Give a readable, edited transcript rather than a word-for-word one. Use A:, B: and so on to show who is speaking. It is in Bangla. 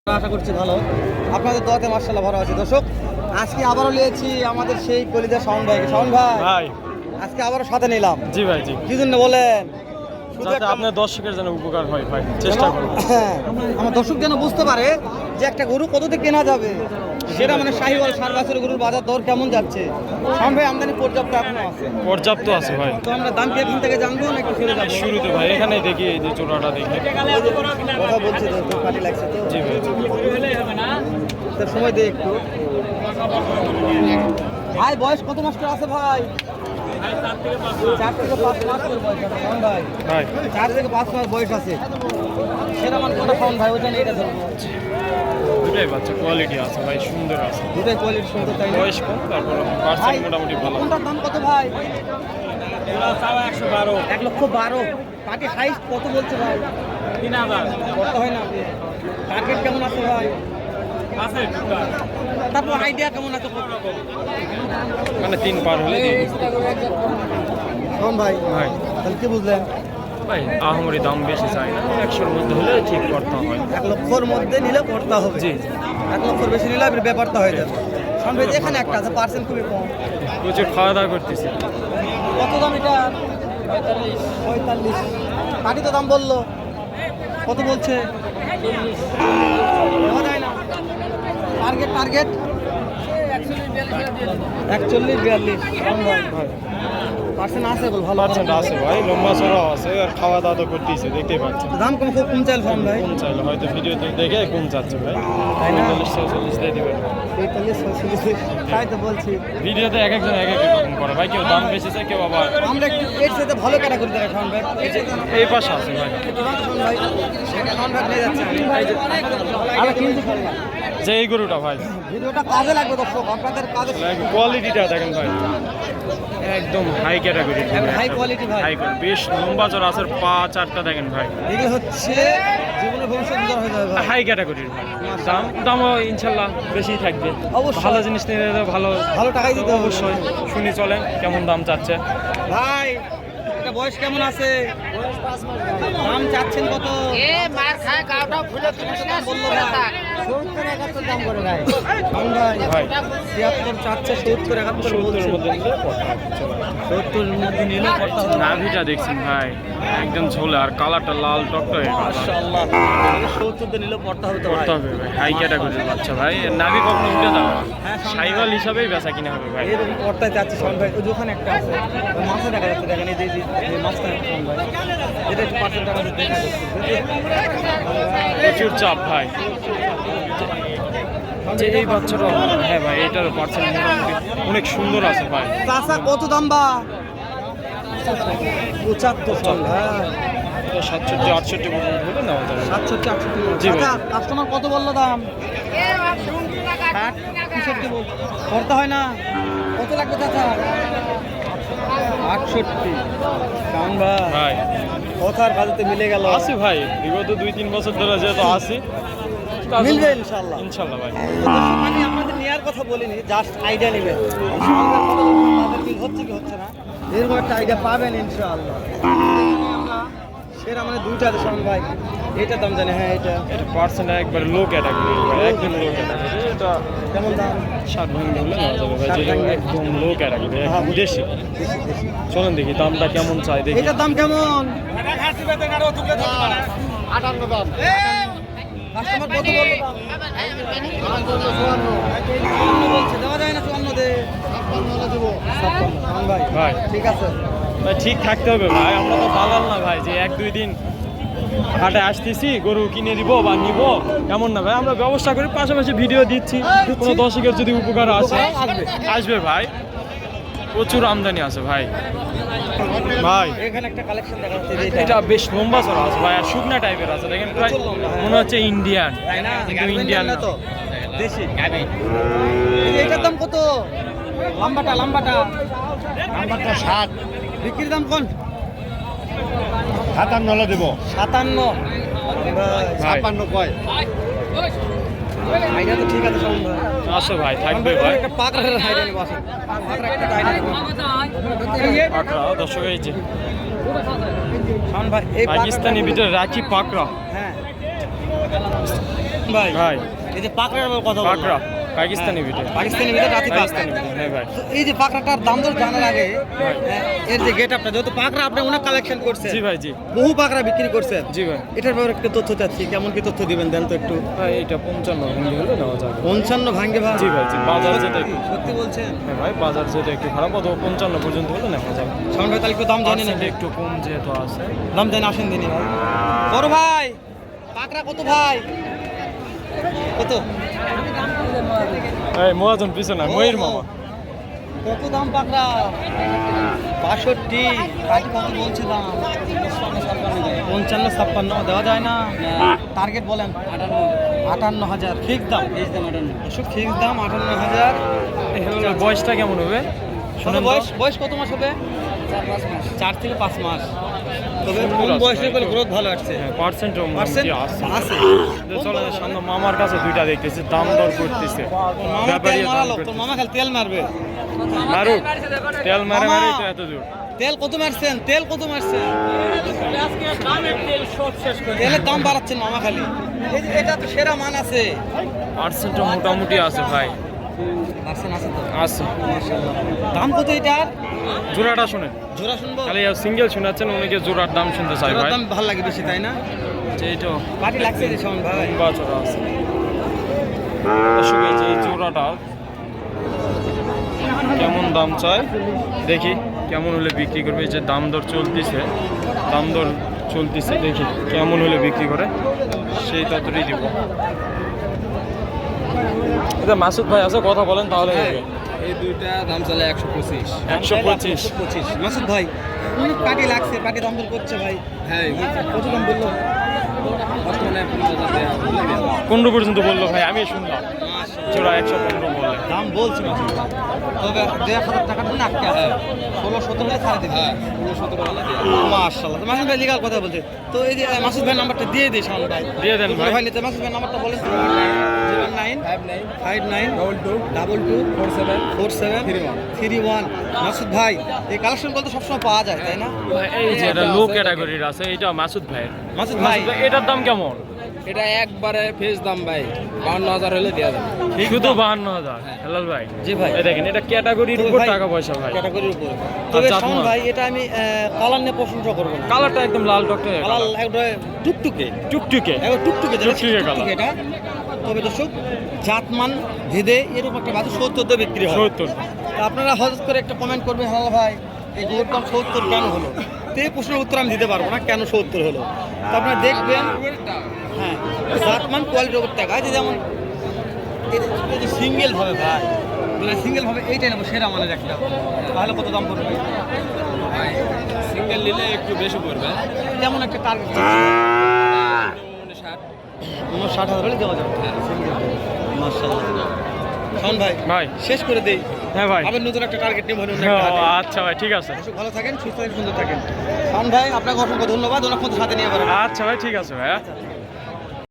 A: আশা করছি ভালো। আপনাদের দোয়াতে মাশাআল্লাহ ভালো আছি। দর্শক, আজকে আবারও নিয়েছি আমাদের সেই কলিজা শাওন ভাইকে। শাওন ভাই, আজকে আবারও সাথে নিলাম।
B: জি ভাই, জি।
A: কি জন্য বলেন?
B: যাতে আপনার দর্শকের যেন উপকার হয় ভাই, চেষ্টা করব।
A: হ্যাঁ, আমার দর্শক যেন বুঝতে পারে যে একটা গরু কততে কেনা যাবে, সেটা মানে শাহিওয়াল সার বাছুর গরুর বাজার দর কেমন যাচ্ছে। শাওন ভাই, আমদানি পর্যাপ্ত এখনো আছে?
B: পর্যাপ্ত আছে ভাই।
A: তো আমরা দাম কি এখান থেকে জানবো না একটু শুরু যাবো?
B: শুরুতে ভাই এখানেই দেখি, এই যে চূড়াটা দেখি।
A: কথা বলছি তো, পাটি লাগছে তো।
B: জি ভাই, জি।
A: তার সময় দিয়ে একটু। ভাই বয়স কত মাস করে আছে ভাই? 4 থেকে 5 মাস করে বয়স আছে শাওন ভাই।
B: ভাই
A: 4 থেকে 5 মাস বয়স আছে। সেটা মানে কোনটা শাওন ভাই? ওইটা এটা ধরবো।
B: দুটাই বাচ্চা কোয়ালিটি আছে ভাই, সুন্দর আছে।
A: দুটাই কোয়ালিটি সুন্দর, তাই না?
B: বয়স কম, তারপর
A: ভাই,
B: পার্সেন্ট মোটামুটি ভালো।
A: কোনটার দাম কত ভাই?
B: 112।
A: 1,12,000। পাটি সাইজ কত বলছে ভাই?
B: 3000
A: কত হয় না? টার্গেট কেমন আছে ভাই?
B: আছে।
A: তারপর আইডিয়া কেমন আছে?
B: মানে 3 পার হলে দিয়ে দিই।
A: শাওন ভাই,
B: ভাই
A: তাহলে কি বুঝলেন?
B: ভাই আহামরি দাম বেশি চাই না, 100-র মধ্যে হলে ঠিক করতে হয়।
A: 1 লক্ষর মধ্যে নিলে করতে হবে।
B: জি।
A: 1 লক্ষর বেশি নিলে ব্যাপারটা হয়ে যাবে। শাওন ভাই, এখানে একটা আছে, পার্সেন্ট খুবই কম।
B: প্রচুর খাওয়া দাওয়া করতেছি।
A: কত দাম এটা? 45। পাটি তো দাম বললো, কত বলছে? দেওয়া যায় না। টার্গেট 41-42।
B: ভাই
A: পার্সেন্ট আছে বল? ভালো
B: পার্সেন্ট আছে ভাই, লম্বা চড়াও আছে, আর খাওয়া দাওয়া তো করতেছে, দেখতেই পাচ্ছেন।
A: দাম কম, খুব কম চাইল শাওন ভাই।
B: কোন চাইলে হয়তো ভিডিওতে দেখে কোন চাচ্ছে ভাই,
A: তাই না?
B: 45-46 দিয়ে দিবেন।
A: 43-46, তাই তো বলছি।
B: ভিডিওতে এক একজন এক এক রকম করে ভাই, কেউ দাম বেশি চায়, কেউ আবার
A: আমরা একটু এর সাথে ভালো ক্যাটাগরি দেখাই শাওন ভাই।
B: এই পাশে আছে ভাই।
A: শাওন ভাই, শাওন ভাই নিয়ে যাচ্ছে। আমরা কিনতে পারলাম।
B: যে এই গরুটা ভাই,
A: ভিডিওটা কাজে লাগবে দর্শক, আপনাদের কাজে।
B: কোয়ালিটিটা দেখেন ভাই, একদম হাই ক্যাটাগরি,
A: হাই কোয়ালিটি ভাই।
B: হাই কোয়ালিটি, বেশ লম্বা চড়া আছে, পা চারটা দেখেন ভাই,
A: এগুলো হচ্ছে জীবনের ভবিষ্যৎ উজ্জ্বল হয়ে যাবে ভাই।
B: হাই ক্যাটাগরির ভাই। দামও ইনশাল্লাহ বেশি থাকবে।
A: অবশ্যই।
B: ভালো জিনিস নিয়ে ভালো
A: ভালো টাকাই দিতে হবে।
B: অবশ্যই। শুনি চলেন কেমন দাম চাচ্ছে।
A: ভাই, এটা বয়স কেমন আছে? দাম চাচ্ছেন কত? বললো ভাই। 70-71 দাম করে ভাই। শাওন ভাই,
B: ভাই
A: 73 চাচ্ছে, 70-71 বলছে।
B: 70-এর মধ্যে নিলে কথা হবে।
A: 70-এর মধ্যে নিলে করতে হবে।
B: নাভিটা দেখছেন ভাই, একদম ঝোলে, আর কালারটা লাল টকটকে।
A: মাশাআল্লাহ, 70 নিলে করতে হবে তো ভাই।
B: করতে হবে ভাই, হাই ক্যাটাগরির বাচ্চা ভাই, নাভি কখনো উঠে যাবে না।
A: হ্যাঁ,
B: সাইওয়াল হিসাবেই বেচা কিনা হবে ভাই।
A: এরকম করতে চাচ্ছি শাওন ভাই। ওই দোকানে একটা আছে, ওই মাছটা দেখা যাচ্ছে, দেখেন এই যে মাছটা শাওন ভাই, এটা একটু পার্সেন্ট টাকা দিয়ে দেখা যাচ্ছে।
B: প্রচুর চাপ ভাই, যে এই বাচ্চাটা। হ্যাঁ ভাই, এটার পার্সেন্ট মোটামুটি অনেক সুন্দর আছে ভাই।
A: চাচা কত দাম বা? 75 শাওন ভাই।
B: 67-68 পর্যন্ত হলে নেওয়া যাবে।
A: 67-68।
B: জি ভাই।
A: চাচা, কাস্টমার কত বললো দাম? 60-65 বল। করতে হয় না? কত লাগবে চাচা? 68। শাওন ভাই,
B: ভাই
A: কথার কাজতে মিলে গেল।
B: আসি ভাই, বিগত 2-3 বছর ধরে যেহেতু আসি,
A: মিলবে ইনশাআল্লাহ।
B: ইনশাল্লাহ ভাই।
A: আমি আপনাদের নেওয়ার কথা বলিনি, জাস্ট আইডিয়া নেবেন। হচ্ছে কি হচ্ছে না, এরকম একটা আইডিয়া পাবেন ইনশাআল্লাহ। সেরা মানে দুইটা আছে শাওন ভাই। এইটার দাম জানি? হ্যাঁ, এটা
B: এটা পার্সেন্ট একবার লো ক্যাটাগরি, একদম লো ক্যাটাগরি। এটা
A: কেমন দাম?
B: 60 ভাঙলে হলে নেওয়া যাবে ভাই,
A: 60
B: যেটা
A: ভাঙলে।
B: একদম লো ক্যাটাগরি,
A: হ্যাঁ,
B: একদম দেশি।
A: দেশি।
B: চলেন দেখি দামটা কেমন চাই দেখি।
A: এটার দাম কেমন?
C: 58 দাম।
A: কাস্টমার কত বললো দাম? 54 বলছে, দেওয়া যায় না? 54 দে। 56 দেবো। 56 শাওন ভাই,
B: ভাই
A: ঠিক আছে।
B: ভাই ঠিক থাকতে হবে ভাই, আমরা তো দালাল না ভাই, যে 1-2 দিন হাটে আসতেছি গরু কিনে দিব বা নিব এমন না ভাই, আমরা ব্যবস্থা করি, পাশাপাশি ভিডিও দিচ্ছি, কোনো দর্শকের যদি উপকার আসে আসবে ভাই। প্রচুর আমদানি আছে ভাই। ভাই
A: এখানে একটা কালেকশন দেখা যাচ্ছে,
B: এটা বেশ লম্বা চড়া আছে ভাই, আর শুকনা টাইপের আছে, দেখেন প্রায় মনে হচ্ছে ইন্ডিয়ান,
A: তাই না?
B: কিন্তু ইন্ডিয়ান না।
A: তো দেশি। এটার দাম কত? লম্বাটা
C: 60
A: বিক্রির দাম কোন?
C: 57 দেবো।
A: 57।
C: 56 কয়?
A: আইডিয়া তো ঠিক আছে শাওন ভাই।
B: আসো ভাই, থাকবে ভাই।
A: একটা পাকড়ার আইডিয়া নেবো, আসেন। পাকড়া একটা আইডিয়া নেবো।
B: পাকড়া দর্শক, এই যে
A: শাওন ভাই, এই
B: পাকিস্তানি ভিতরে রাখি পাকড়া।
A: হ্যাঁ, ভাই
B: ভাই
A: এই যে পাকড়ার কথা বললাম।
B: পাকড়া পাকিস্তানি ভিডিও
A: পাকিস্তানি ভিতরে রাতি
B: পাকিস্তানি ভিডিও হ্যাঁ ভাই
A: এই যে পাকড়াটার দাম দর জানার আগে
B: ভাই।
A: এর যে গেট আপটা যেহেতু পাকড়া আপনি অনেক কালেকশন করছেন
B: জি ভাই জি
A: বহু পাকড়া বিক্রি করছেন
B: জি ভাই
A: এটার ব্যাপারে একটু তথ্য চাচ্ছি কেমন কি তথ্য দিবেন দেন তো একটু
B: ভাই এটা 55 হিন্দি হলে নেওয়া যাবে
A: 55 ভাঙ্গে ভাই
B: জি ভাই জি বাজার যেটা একটু
A: সত্যি বলছেন
B: হ্যাঁ ভাই বাজার যেটা একটু খারাপ অত 55 পর্যন্ত হলে নেওয়া যাবে
A: সামনে ভাই তাহলে একটু দাম জানি না
B: পার্সেন্ট একটু কম যেহেতু আছে
A: দাম জানি আসেন দিনই ভাই বড় ভাই পাকড়া কত ভাই কত
B: এই মহাজন পিছনে ময়ূর মামা
A: কত দাম পাকড়া 62 কাকি কত বলছে দাম 55-56 দেওয়া যায় না টার্গেট বলেন 58,000 ফিক্স দাম ফিক্স দাম 58,000
B: বয়সটা কেমন হবে
A: শোনো বয়স বয়স কত মাস হবে 4 থেকে 5 মাস তবে কম বয়সে করে গ্রোথ ভালো আসছে
B: পার্সেন্ট
A: পার্সেন্ট
B: আছে
A: আছে
B: চলে সামনে মামার কাছে দুইটা দেখতেছি দাম দর করতেছে
A: মামা তেল মারালো তোর মামা খালি তেল মারবে
B: মারুক তেল মারে
A: মামা।
B: মারে তো এত দূর
A: তেল কত মারছেন তেলের দাম বাড়াচ্ছেন মামা খালি এই যে এটা তো সেরা মান আছে
B: পার্সেন্ট মোটামুটি আছে ভাই
A: পার্সেন্ট আছে তো
B: আছে
A: মাশাআল্লাহ দাম কত এটার
B: জোড়াটা শুনেন
A: জোড়া শুনবো
B: খালি সিঙ্গেল শোনাচ্ছেন অনেকে জোড়ার দাম শুনতে চাই
A: জোড়ার
B: ভাই
A: দাম ভালো লাগে বেশি তাই না
B: যে এটা
A: পাটি লাগছে যে শোন ভাই
B: লম্বা জোড়া আছে দর্শক এই যে এই জোড়াটার কেমন দাম চাই দেখি কেমন হলে বিক্রি করবে এই যে দাম দর চলতেছে দেখি কেমন হলে বিক্রি করে সেই ততটাই দিব এটা মাসুদ ভাই আছে কথা বলেন তাহলে হবে
C: এই দুইটা দাম চলে 125
B: 125
A: 125 মাসুদ ভাই অনেক পাটি লাগছে পাটি দাম দর করছে ভাই
C: হ্যাঁ
A: কত দাম বললো
C: বর্তমানে 15,000 টাকা
B: 15 পর্যন্ত বললো ভাই আমি শুনলাম জোড়া 115 বললে
A: দাম বলছি মাসুদ ভাই তবে 1,000 টাকার জন্য আটকে আছে 16-17 হলে ছাড়ে দেবে
C: হ্যাঁ 16-17 হলে দিয়ে
A: মাশাআল্লাহ তো মাসুদ ভাই লিগাল কথা বলছে তো এই যে মাসুদ ভাই নাম্বারটা দিয়ে দিই শাওন ভাই
B: দিয়ে দেন ভাই।
A: ভাই নিতে মাসুদ ভাই নাম্বারটা বলেন 0959 মাসুদ ভাই এই কালেকশন বলতে সবসময় পাওয়া যায় তাই না
B: এই যে এটা লো ক্যাটাগরির আছে এটা মাসুদ ভাই
A: মাসুদ ভাই
B: এটার দাম কেমন
C: এটা একবারে ফেস দাম ভাই 52,000 হলে দেওয়া যাবে
B: শুধু 52,000 হেলাল ভাই
A: জি ভাই।
B: এই দেখেন এটা ক্যাটাগরির
A: তবে
B: উপর
A: ভাই,
B: টাকা পয়সা ভাই
A: ক্যাটাগরির উপর তবে
B: জাত
A: শাওন
B: মান।
A: ভাই এটা আমি কালার নিয়ে প্রশংসা করব না
B: কালারটা একদম লাল টকটকে
A: কালার একবারে টুকটুকে
B: টুকটুকে
A: একবার টুকটুকে যেটা
B: টুকটুকে কালার।
A: টুকটুকে এটা তবে দর্শক জাতমান ভেদে এরকম একটা বাজে 70 দিয়ে বিক্রি হয়
B: 70
A: তা আপনারা হঠাৎ করে একটা কমেন্ট করবেন হ্যাঁ ভাই এই গরুর দাম 70 কেন হলো তো এই প্রশ্নের উত্তর আমি দিতে পারবো না কেন 70 হলো তো আপনারা দেখবেন হ্যাঁ জাতমান কোয়ালিটির উপর টাকা যে যেমন এই যে সিঙ্গেল ভাবে ভাই মানে সিঙ্গেল ভাবে এইটাই নেবো সেরা মানের একটা তাহলে কত দাম পড়বে
C: সিঙ্গেল নিলে একটু বেশি পড়বে
A: যেমন একটা টার্গেট 60,000 হলে দেওয়া যাবে মাশাআল্লাহ শাওন ভাই
B: ভাই
A: শেষ করে দেই
B: হ্যাঁ ভাই
A: আবার নতুন একটা টার্গেট নিয়ে অন্য
B: ও,
A: একটা হাটে।
B: আচ্ছা ভাই ঠিক আছে
A: ভালো থাকেন সুস্থ থাকেন সুন্দর থাকেন শাওন ভাই আপনাকে অসংখ্য ধন্যবাদ অনেক সাথে নিয়ে পারেন
B: আচ্ছা ভাই ঠিক আছে ভাই